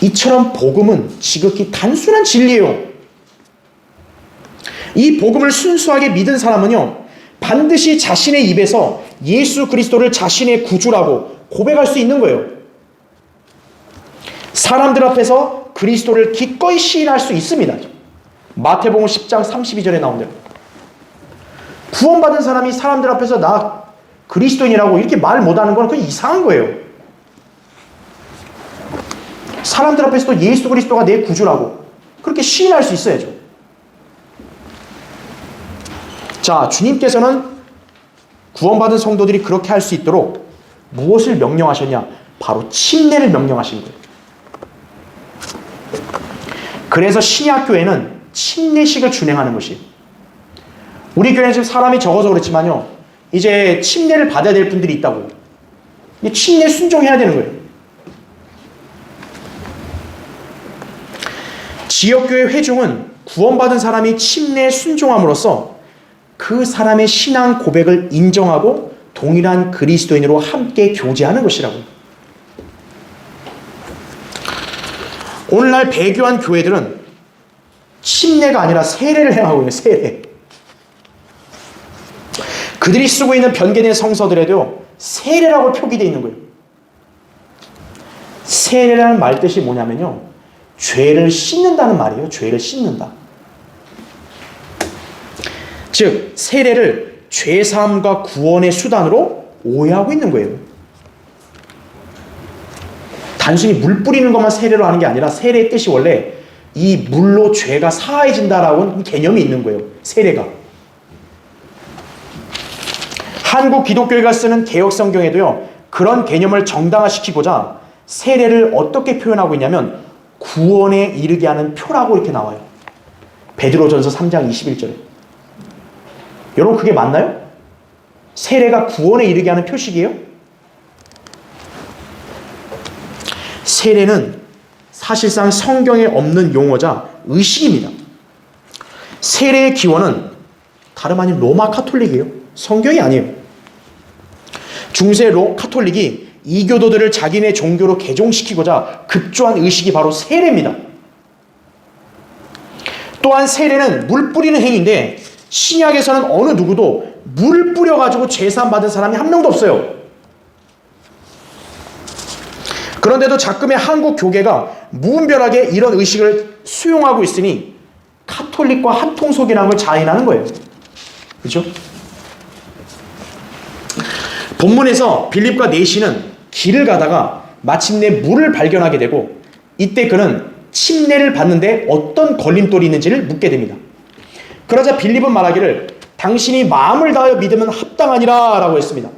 이처럼 복음은 지극히 단순한 진리예요. 이 복음을 순수하게 믿은 사람은요, 반드시 자신의 입에서 예수 그리스도를 자신의 구주라고 고백할 수 있는 거예요. 사람들 앞에서 그리스도를 기꺼이 시인할 수 있습니다. 마태복음 10장 32절에 나온 대로. 구원받은 사람이 사람들 앞에서 나 그리스도인이라고 이렇게 말 못하는 건 그건 이상한 거예요. 사람들 앞에서도 예수 그리스도가 내 구주라고 그렇게 시인할 수 있어야죠. 자, 주님께서는 구원받은 성도들이 그렇게 할 수 있도록 무엇을 명령하셨냐? 바로 침례를 명령하신 거예요. 그래서 신약교회는 침례식을 준행하는 것이, 우리 교회는 지금 사람이 적어서 그렇지만요, 이제 침례를 받아야 될 분들이 있다고. 침례 순종해야 되는 거예요. 지역교회 회중은 구원받은 사람이 침례에 순종함으로써 그 사람의 신앙 고백을 인정하고 동일한 그리스도인으로 함께 교제하는 것이라고. 오늘날 배교한 교회들은 침례가 아니라 세례를 행하고 있는 세례. 그들이 쓰고 있는 변개된 성서들에도 세례라고 표기되어 있는 거예요. 세례라는 말 뜻이 뭐냐면요, 죄를 씻는다는 말이에요. 죄를 씻는다. 즉 세례를 죄사함과 구원의 수단으로 오해하고 있는 거예요. 단순히 물 뿌리는 것만 세례로 하는 게 아니라 세례의 뜻이 원래 이 물로 죄가 사해진다라는 개념이 있는 거예요. 세례가. 한국 기독교회가 쓰는 개역성경에도요, 그런 개념을 정당화시키고자 세례를 어떻게 표현하고 있냐면 구원에 이르게 하는 표라고 이렇게 나와요. 베드로전서 3장 21절에. 여러분 그게 맞나요? 세례가 구원에 이르게 하는 표식이에요? 세례는 사실상 성경에 없는 용어자 의식입니다. 세례의 기원은 다름 아닌 로마 카톨릭이에요. 성경이 아니에요. 중세 카톨릭이 이교도들을 자기네 종교로 개종시키고자 급조한 의식이 바로 세례입니다. 또한 세례는 물 뿌리는 행위인데 신약에서는 어느 누구도 물 뿌려가지고 죄사함 받은 사람이 한 명도 없어요. 그런데도 자금의 한국 교계가 무분별하게 이런 의식을 수용하고 있으니 카톨릭과 한통속이라는 걸 자인하는 거예요. 그렇죠? 본문에서 빌립과 내시는 길을 가다가 마침내 물을 발견하게 되고 이때 그는 침례를 받는데 어떤 걸림돌이 있는지를 묻게 됩니다. 그러자 빌립은 말하기를 당신이 마음을 다하여 믿으면 합당하니라 라고 했습니다.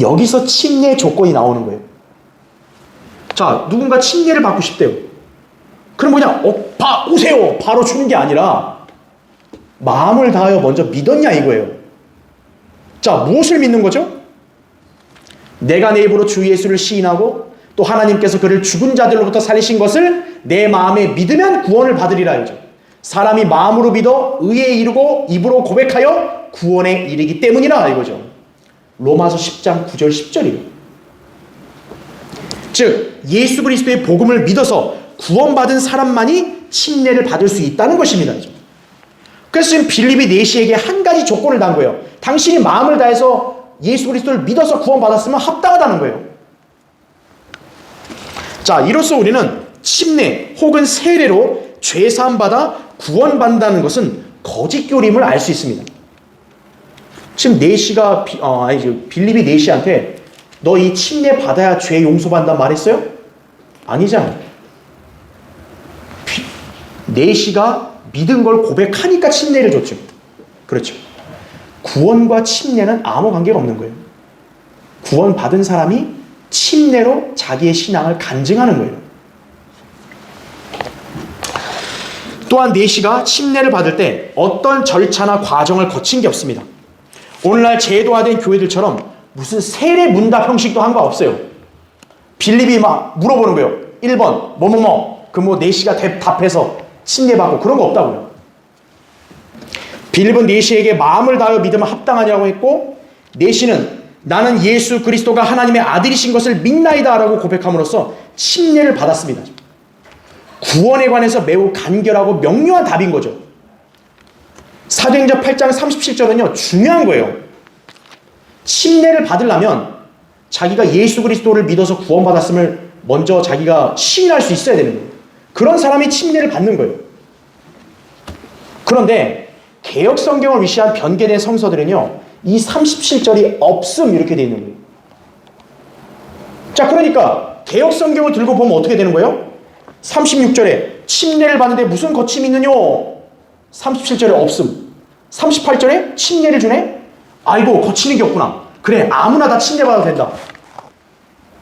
여기서 침례 조건이 나오는 거예요. 자, 누군가 침례를 받고 싶대요. 그럼 그냥 오세요 바로 주는 게 아니라 마음을 다하여 먼저 믿었냐 이거예요. 자, 무엇을 믿는 거죠? 내가 내 입으로 주 예수를 시인하고 또 하나님께서 그를 죽은 자들로부터 살리신 것을 내 마음에 믿으면 구원을 받으리라 이죠. 사람이 마음으로 믿어 의에 이르고 입으로 고백하여 구원에 이르기 때문이라 이거죠. 로마서 10장 9절 10절이에요. 즉 예수 그리스도의 복음을 믿어서 구원받은 사람만이 침례를 받을 수 있다는 것입니다. 그래서 지금 빌립이 내시에게 한 가지 조건을 단 거예요. 당신이 마음을 다해서 예수 그리스도를 믿어서 구원받았으면 합당하다는 거예요. 자, 이로써 우리는 침례 혹은 세례로 죄사함 받아 구원받는다는 것은 거짓 교림을 알 수 있습니다. 지금 내시가 빌립이 내시한테 너 이 침례 받아야 죄 용서받는다 말했어요? 아니잖아요. 내시가 믿은 걸 고백하니까 침례를 줬죠. 그렇죠. 구원과 침례는 아무 관계가 없는 거예요. 구원받은 사람이 침례로 자기의 신앙을 간증하는 거예요. 또한 내시가 침례를 받을 때 어떤 절차나 과정을 거친 게 없습니다. 오늘날 제도화된 교회들처럼 무슨 세례 문답 형식도 한 거 없어요. 빌립이 막 물어보는 거예요. 1번 그 내시가 답해서 침례받고 그런 거 없다고요. 빌립은 내시에게 마음을 다하여 믿으면 합당하냐고 했고 내시는 나는 예수 그리스도가 하나님의 아들이신 것을 믿나이다 라고 고백함으로써 침례를 받았습니다. 구원에 관해서 매우 간결하고 명료한 답인 거죠. 사도행전 8장 37절은요 중요한 거예요. 침례를 받으려면 자기가 예수 그리스도를 믿어서 구원받았음을 먼저 자기가 시인할 수 있어야 되는 거예요. 그런 사람이 침례를 받는 거예요. 그런데 개역 성경을 위시한 변개된 성서들은요 이 37절이 없음 이렇게 되어 있는 거예요. 자, 그러니까 개역 성경을 들고 보면 어떻게 되는 거예요? 36절에 침례를 받는데 무슨 거침이 있느냐? 37절에 없음. 38절에 침례를 주네? 아이고 거치는 게 없구나. 그래 아무나 다 침례 받아도 된다.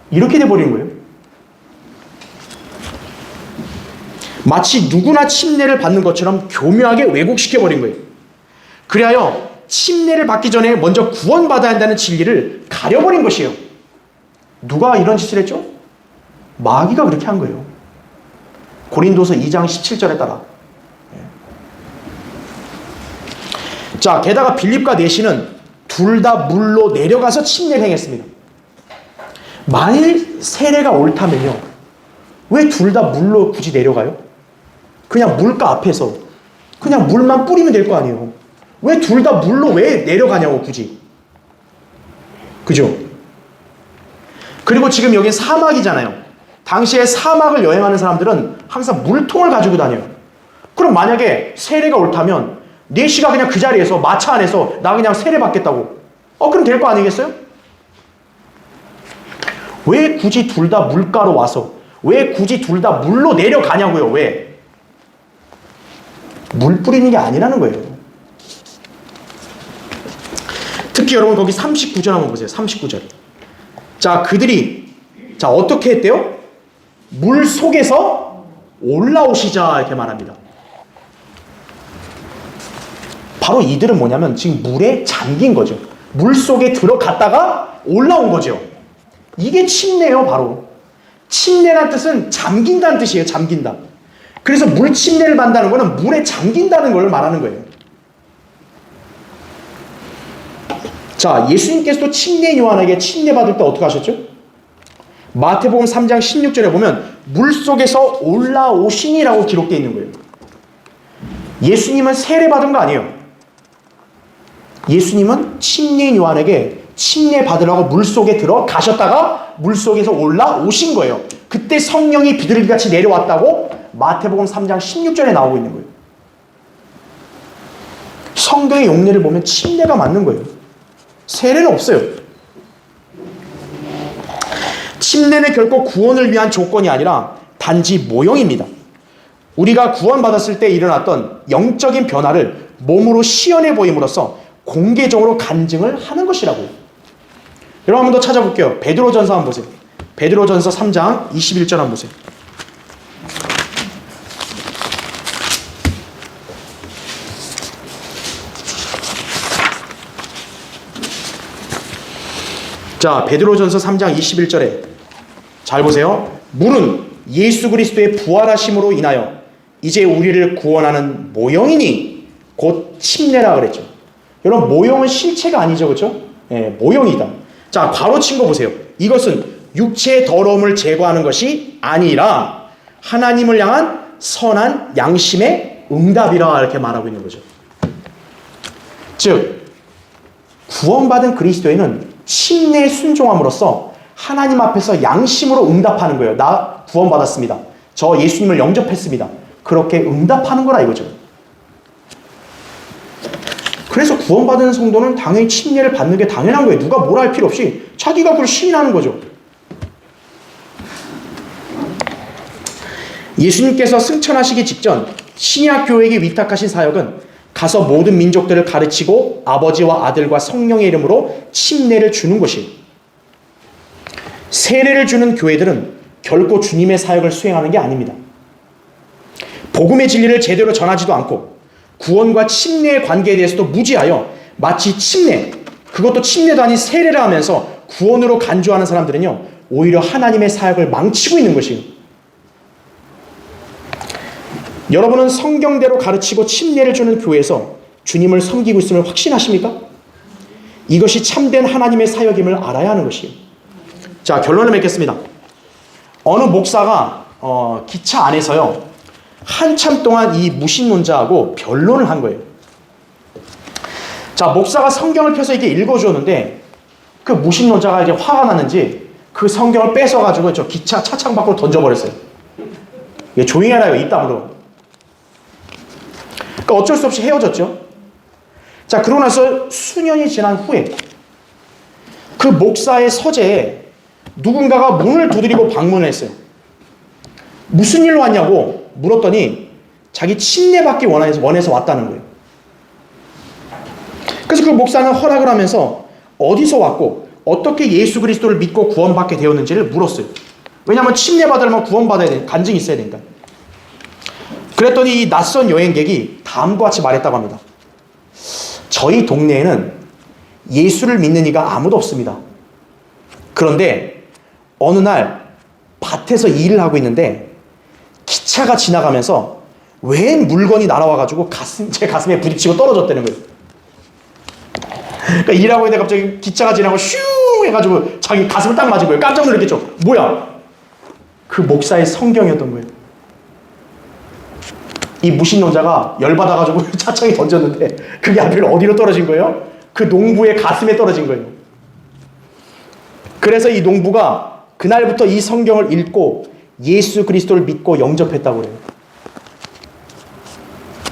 이렇게 돼버리는 거예요. 마치 누구나 침례를 받는 것처럼 교묘하게 왜곡시켜버린 거예요. 그리하여 침례를 받기 전에 먼저 구원받아야 한다는 진리를 가려버린 것이에요. 누가 이런 짓을 했죠? 마귀가 그렇게 한 거예요. 고린도서 2장 17절에 따라. 자, 게다가 빌립과 내시는 둘 다 물로 내려가서 침례를 행했습니다. 만일 세례가 옳다면요, 왜 둘 다 물로 굳이 내려가요? 그냥 물가 앞에서 그냥 물만 뿌리면 될 거 아니에요. 왜 둘 다 물로 왜 내려가냐고 굳이. 그죠? 그리고 지금 여기 사막이잖아요. 당시에 사막을 여행하는 사람들은 항상 물통을 가지고 다녀요. 그럼 만약에 세례가 옳다면 내시가 그냥 그 자리에서 마차 안에서 나 그냥 세례 받겠다고. 그럼 될 거 아니겠어요? 왜 굳이 둘 다 물가로 와서 왜 굳이 둘 다 물로 내려가냐고요. 왜? 물 뿌리는 게 아니라는 거예요. 특히 여러분 거기 39절 한번 보세요. 39절. 자, 그들이 어떻게 했대요? 물 속에서 올라오시자 이렇게 말합니다. 바로 이들은 뭐냐면 지금 물에 잠긴 거죠. 물 속에 들어갔다가 올라온 거죠. 이게 침례예요. 바로 침례란 뜻은 잠긴다는 뜻이에요. 잠긴다. 그래서 물 침례를 받는다는 거는 물에 잠긴다는 걸 말하는 거예요. 자, 예수님께서도 침례 요한에게 침례받을 때 어떻게 하셨죠? 마태복음 3장 16절에 보면 물속에서 올라오시니라고 기록되어 있는 거예요. 예수님은 세례받은 거 아니에요. 예수님은 침례 요한에게 침례받으라고 물속에 들어가셨다가 물속에서 올라오신 거예요. 그때 성령이 비둘기같이 내려왔다고 마태복음 3장 16절에 나오고 있는 거예요. 성경의 용례를 보면 침례가 맞는 거예요. 세례는 없어요. 침례는 결코 구원을 위한 조건이 아니라 단지 모형입니다. 우리가 구원받았을 때 일어났던 영적인 변화를 몸으로 시연해 보임으로써 공개적으로 간증을 하는 것이라고요. 여러분 한 번 더 찾아볼게요. 베드로전서 한번 보세요. 베드로전서 3장 21절 한번 보세요. 자, 베드로전서 3장 21절에 잘 보세요. 물은 예수 그리스도의 부활하심으로 인하여 이제 우리를 구원하는 모형이니 곧 침례라 그랬죠. 여러분 모형은 실체가 아니죠, 그렇죠? 모형이다. 자, 괄호 친 거 보세요. 이것은 육체의 더러움을 제거하는 것이 아니라 하나님을 향한 선한 양심의 응답이라 이렇게 말하고 있는 거죠. 즉 구원받은 그리스도인은 침례에 순종함으로써 하나님 앞에서 양심으로 응답하는 거예요. 나 구원받았습니다. 저 예수님을 영접했습니다. 그렇게 응답하는 거라 이거죠. 그래서 구원받은 성도는 당연히 침례를 받는 게 당연한 거예요. 누가 뭐라 할 필요 없이 자기가 그걸 시인하는 거죠. 예수님께서 승천하시기 직전 신약 교회에게 위탁하신 사역은 가서 모든 민족들을 가르치고 아버지와 아들과 성령의 이름으로 침례를 주는 것이에요. 세례를 주는 교회들은 결코 주님의 사역을 수행하는 게 아닙니다. 복음의 진리를 제대로 전하지도 않고 구원과 침례의 관계에 대해서도 무지하여 마치 침례, 그것도 침례도 아닌 세례를 하면서 구원으로 간주하는 사람들은요 오히려 하나님의 사역을 망치고 있는 것이에요. 여러분은 성경대로 가르치고 침례를 주는 교회에서 주님을 섬기고 있음을 확신하십니까? 이것이 참된 하나님의 사역임을 알아야 하는 것이에요. 자, 결론을 맺겠습니다. 어느 목사가 기차 안에서요 한참 동안 이 무신론자하고 변론을 한 거예요. 자, 목사가 성경을 펴서 이렇게 읽어주었는데 그 무신론자가 이제 화가 났는지 그 성경을 뺏어가지고 저 기차 차창 밖으로 던져버렸어요. 조용히 하라요, 입 다물어. 그러니까 어쩔 수 없이 헤어졌죠. 자, 그러고 나서 수년이 지난 후에 그 목사의 서재에 누군가가 문을 두드리고 방문을 했어요. 무슨 일로 왔냐고 물었더니 자기 침례받기 원해서 왔다는 거예요. 그래서 그 목사는 허락을 하면서 어디서 왔고 어떻게 예수 그리스도를 믿고 구원받게 되었는지를 물었어요. 왜냐하면 침례받으려면 구원받아야 되니까, 간증이 있어야 되니까. 그랬더니 이 낯선 여행객이 다음과 같이 말했다고 합니다. 저희 동네에는 예수를 믿는 이가 아무도 없습니다. 그런데 어느 날 밭에서 일을 하고 있는데 기차가 지나가면서 웬 물건이 날아와가지고 제 가슴에 부딪히고 떨어졌다는 거예요. 그러니까 일하고 있는데 갑자기 기차가 지나고 슈 해가지고 자기 가슴을 딱 맞은 거예요. 깜짝 놀랐겠죠. 뭐야? 그 목사의 성경이었던 거예요. 이 무신론자가 열받아가지고 차창에 던졌는데 그게 하필 어디로 떨어진 거예요? 그 농부의 가슴에 떨어진 거예요. 그래서 이 농부가 그날부터 이 성경을 읽고 예수 그리스도를 믿고 영접했다고 그래요.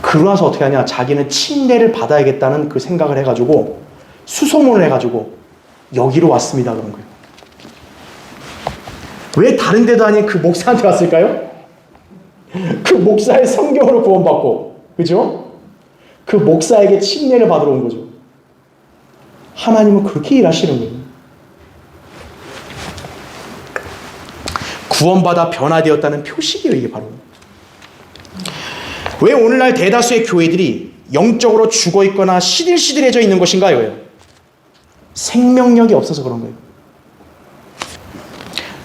그러고 나서 어떻게 하냐, 자기는 침례를 받아야겠다는 그 생각을 해가지고 수소문을 해가지고 여기로 왔습니다 그런 거예요. 왜 다른 데도 아닌 그 목사한테 왔을까요? 그 목사의 성경으로 구원받고, 그죠? 그 목사에게 침례를 받으러 온 거죠. 하나님은 그렇게 일하시는 거예요. 구원받아 변화되었다는 표식이에요, 이게 바로. 왜 오늘날 대다수의 교회들이 영적으로 죽어있거나 시들시들해져 있는 것인가요? 생명력이 없어서 그런 거예요.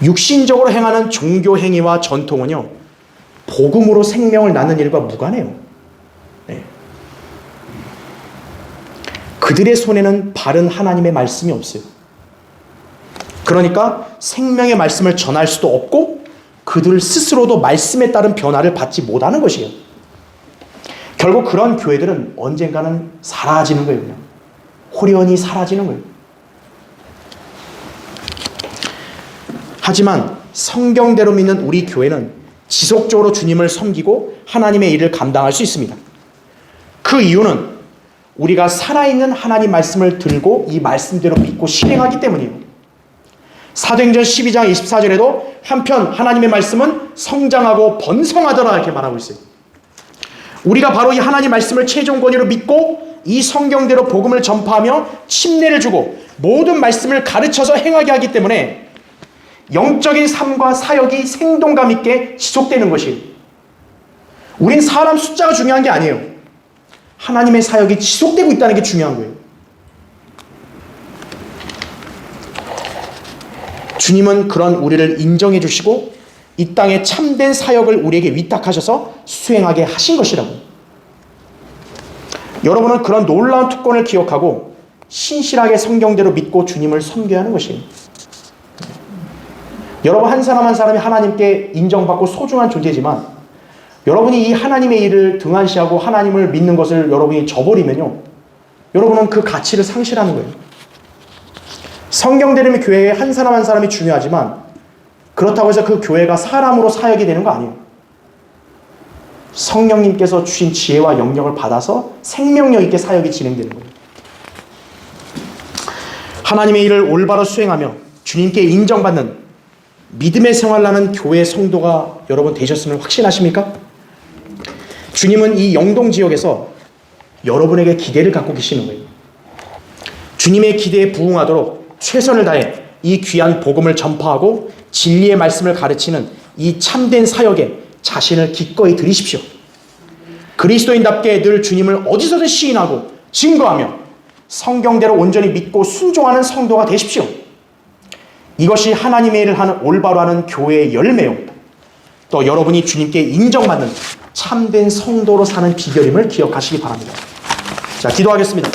육신적으로 행하는 종교 행위와 전통은요, 복음으로 생명을 낳는 일과 무관해요. 네. 그들의 손에는 바른 하나님의 말씀이 없어요. 그러니까 생명의 말씀을 전할 수도 없고 그들 스스로도 말씀에 따른 변화를 받지 못하는 것이에요. 결국 그런 교회들은 언젠가는 사라지는 거예요. 그냥 호련히 사라지는 거예요. 하지만 성경대로 믿는 우리 교회는 지속적으로 주님을 섬기고 하나님의 일을 감당할 수 있습니다. 그 이유는 우리가 살아있는 하나님 말씀을 들고 이 말씀대로 믿고 실행하기 때문이에요. 사도행전 12장 24절에도 한편 하나님의 말씀은 성장하고 번성하더라 이렇게 말하고 있어요. 우리가 바로 이 하나님 말씀을 최종 권위로 믿고 이 성경대로 복음을 전파하며 침례를 주고 모든 말씀을 가르쳐서 행하게 하기 때문에 영적인 삶과 사역이 생동감 있게 지속되는 것이에요. 우린 사람 숫자가 중요한 게 아니에요. 하나님의 사역이 지속되고 있다는 게 중요한 거예요. 주님은 그런 우리를 인정해 주시고 이 땅에 참된 사역을 우리에게 위탁하셔서 수행하게 하신 것이라고. 여러분은 그런 놀라운 특권을 기억하고 신실하게 성경대로 믿고 주님을 섬겨야 하는 것이에요. 여러분 한 사람 한 사람이 하나님께 인정받고 소중한 존재지만 여러분이 이 하나님의 일을 등한시하고 하나님을 믿는 것을 여러분이 저버리면요, 여러분은 그 가치를 상실하는 거예요. 성경대로 교회에 한 사람 한 사람이 중요하지만 그렇다고 해서 그 교회가 사람으로 사역이 되는 거 아니에요. 성령님께서 주신 지혜와 영역을 받아서 생명력 있게 사역이 진행되는 거예요. 하나님의 일을 올바로 수행하며 주님께 인정받는 믿음의 생활을 하는 교회 성도가 여러분 되셨음을 확신하십니까? 주님은 이 영동 지역에서 여러분에게 기대를 갖고 계시는 거예요. 주님의 기대에 부응하도록 최선을 다해 이 귀한 복음을 전파하고 진리의 말씀을 가르치는 이 참된 사역에 자신을 기꺼이 들이십시오. 그리스도인답게 늘 주님을 어디서든 시인하고 증거하며 성경대로 온전히 믿고 순종하는 성도가 되십시오. 이것이 하나님의 일을 하는 올바로 하는 교회의 열매요, 또 여러분이 주님께 인정받는 참된 성도로 사는 비결임을 기억하시기 바랍니다. 자, 기도하겠습니다.